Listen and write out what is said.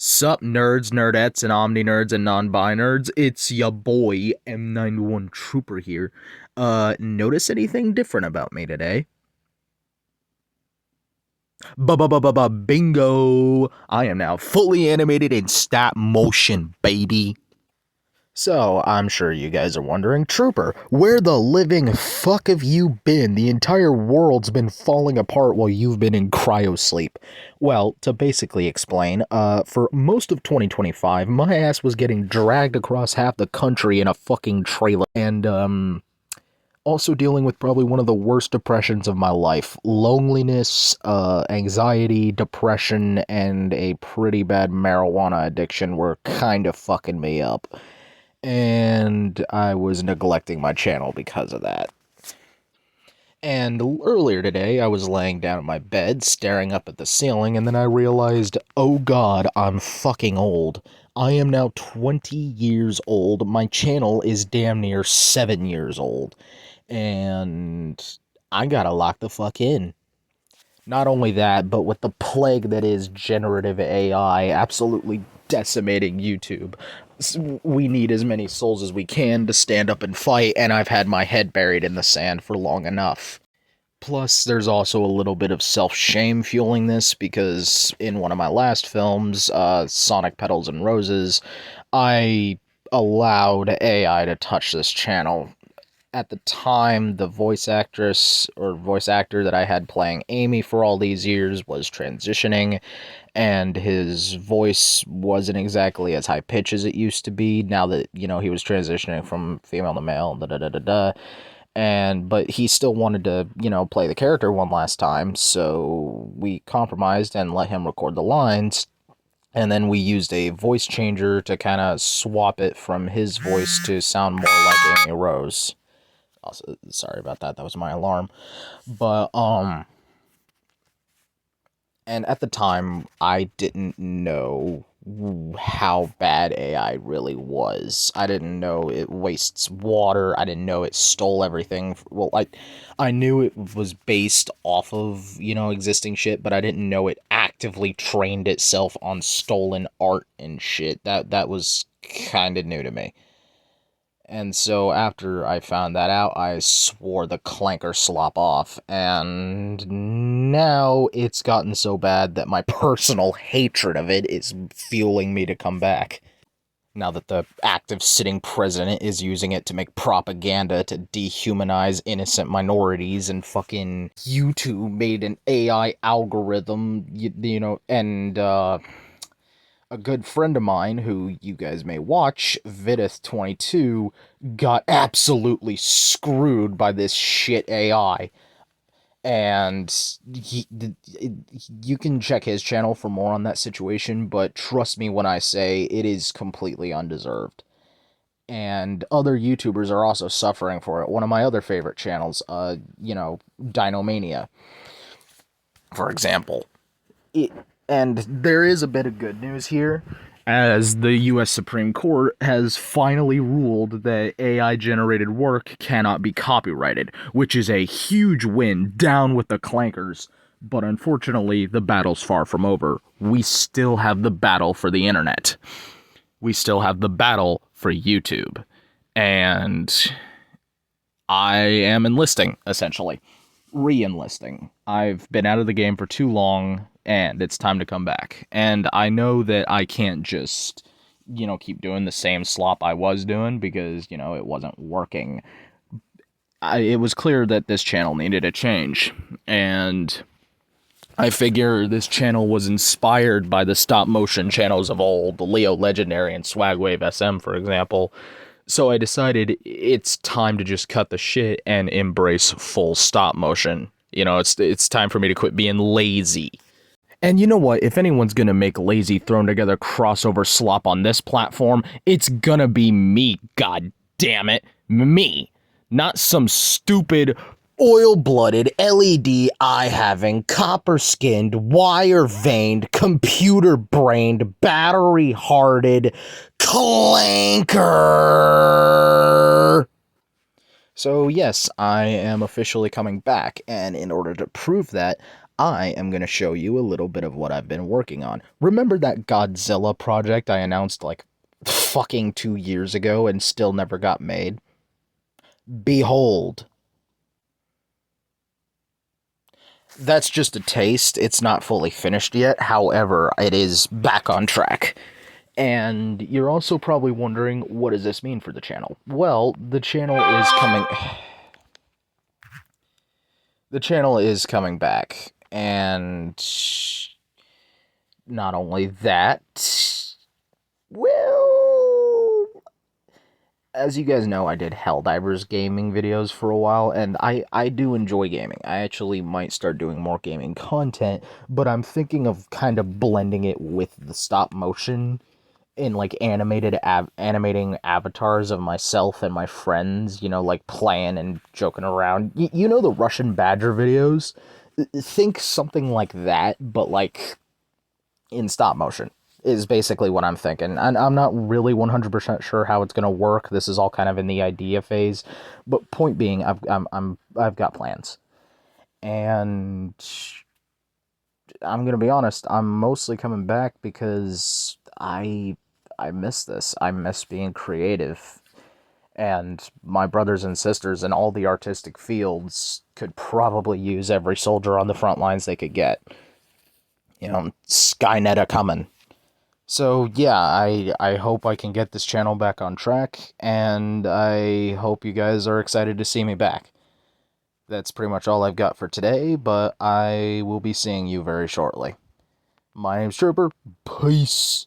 Sup, nerds, nerdettes, and omni-nerds and non-bi nerds? It's ya boy, M91 Trooper here. Notice anything different about me today? Bingo! I am now fully animated in stop motion, baby. So, I'm sure you guys are wondering, Trooper, where the living fuck have you been? The entire world's been falling apart while you've been in cryosleep. Well, to basically explain, for most of 2025, my ass was getting dragged across half the country in a fucking trailer, and, also dealing with probably one of the worst depressions of my life. Loneliness, anxiety, depression, and a pretty bad marijuana addiction were kind of fucking me up. And I was neglecting my channel because of that. And earlier today, I was laying down in my bed, staring up at the ceiling, and then I realized, oh god, I'm fucking old. I am now 20 years old. My channel is damn near 7 years old. And I gotta lock the fuck in. Not only that, but with the plague that is generative AI absolutely decimating YouTube, we need as many souls as we can to stand up and fight, and I've had my head buried in the sand for long enough. Plus, there's also a little bit of self-shame fueling this, because in one of my last films, Sonic Petals and Roses, I allowed AI to touch this channel. At the time, the voice actress or voice actor that I had playing Amy for all these years was transitioning, and his voice wasn't exactly as high pitch as it used to be now that, you know, he was transitioning from female to male, but he still wanted to, you know, play the character one last time, so we compromised and let him record the lines. And then we used a voice changer to kind of swap it from his voice to sound more like Amy Rose. Also, sorry about that. That was my alarm. But, and at the time, I didn't know how bad AI really was. I didn't know it wastes water. I didn't know it stole everything. Well, I knew it was based off of, you know, existing shit, but I didn't know it actively trained itself on stolen art and shit. That was kind of new to me. And so after I found that out, I swore the clanker slop off, and now it's gotten so bad that my personal hatred of it is fueling me to come back. Now that the active sitting president is using it to make propaganda to dehumanize innocent minorities, and fucking YouTube made an AI algorithm, you know, and, a good friend of mine, who you guys may watch, Vidith22, got absolutely screwed by this shit AI. And you can check his channel for more on that situation, but trust me when I say it is completely undeserved. And other YouTubers are also suffering for it. One of my other favorite channels, you know, Dinomania, for example. And there is a bit of good news here, as the U.S. Supreme Court has finally ruled that AI-generated work cannot be copyrighted, which is a huge win. Down with the clankers. But unfortunately, the battle's far from over. We still have the battle for the internet. We still have the battle for YouTube. And I am enlisting, essentially. Re-enlisting. I've been out of the game for too long, and it's time to come back. And I know that I can't just, you know, keep doing the same slop I was doing, because, you know, it wasn't working. It was clear that this channel needed a change, and I figure this channel was inspired by the stop-motion channels of old, the Leo Legendary and Swagwave SM, for example. So I decided it's time to just cut the shit and embrace full stop motion. You know, it's time for me to quit being lazy. And you know what? If anyone's gonna make lazy thrown together crossover slop on this platform, it's gonna be me, god damn it. Me. Not some stupid oil-blooded, LED eye-having, copper-skinned, wire-veined, computer-brained, battery-hearted clanker. So yes, I am officially coming back, and in order to prove that, I am going to show you a little bit of what I've been working on. Remember that Godzilla project I announced like fucking 2 years ago and still never got made? Behold, that's just a taste. It's not fully finished yet. However, it is back on track. And you're also probably wondering, what does this mean for the channel? Well, the channel is coming. The channel is coming back, and not only that, well, as you guys know, I did Helldivers gaming videos for a while, and I do enjoy gaming. I actually might start doing more gaming content, but I'm thinking of kind of blending it with the stop motion in like animating avatars of myself and my friends, like playing and joking around. You know the Russian Badger videos? Think something like that, but like in stop motion is basically what I'm thinking. And I'm not really 100% sure how it's going to work. This is all kind of in the idea phase, but point being, I've got plans. And I'm going to be honest, I'm mostly coming back because I miss this. I miss being creative. And my brothers and sisters in all the artistic fields could probably use every soldier on the front lines they could get. Skynet a coming. So yeah, I hope I can get this channel back on track, and I hope you guys are excited to see me back. That's pretty much all I've got for today, but I will be seeing you very shortly. My name's Trooper. Peace.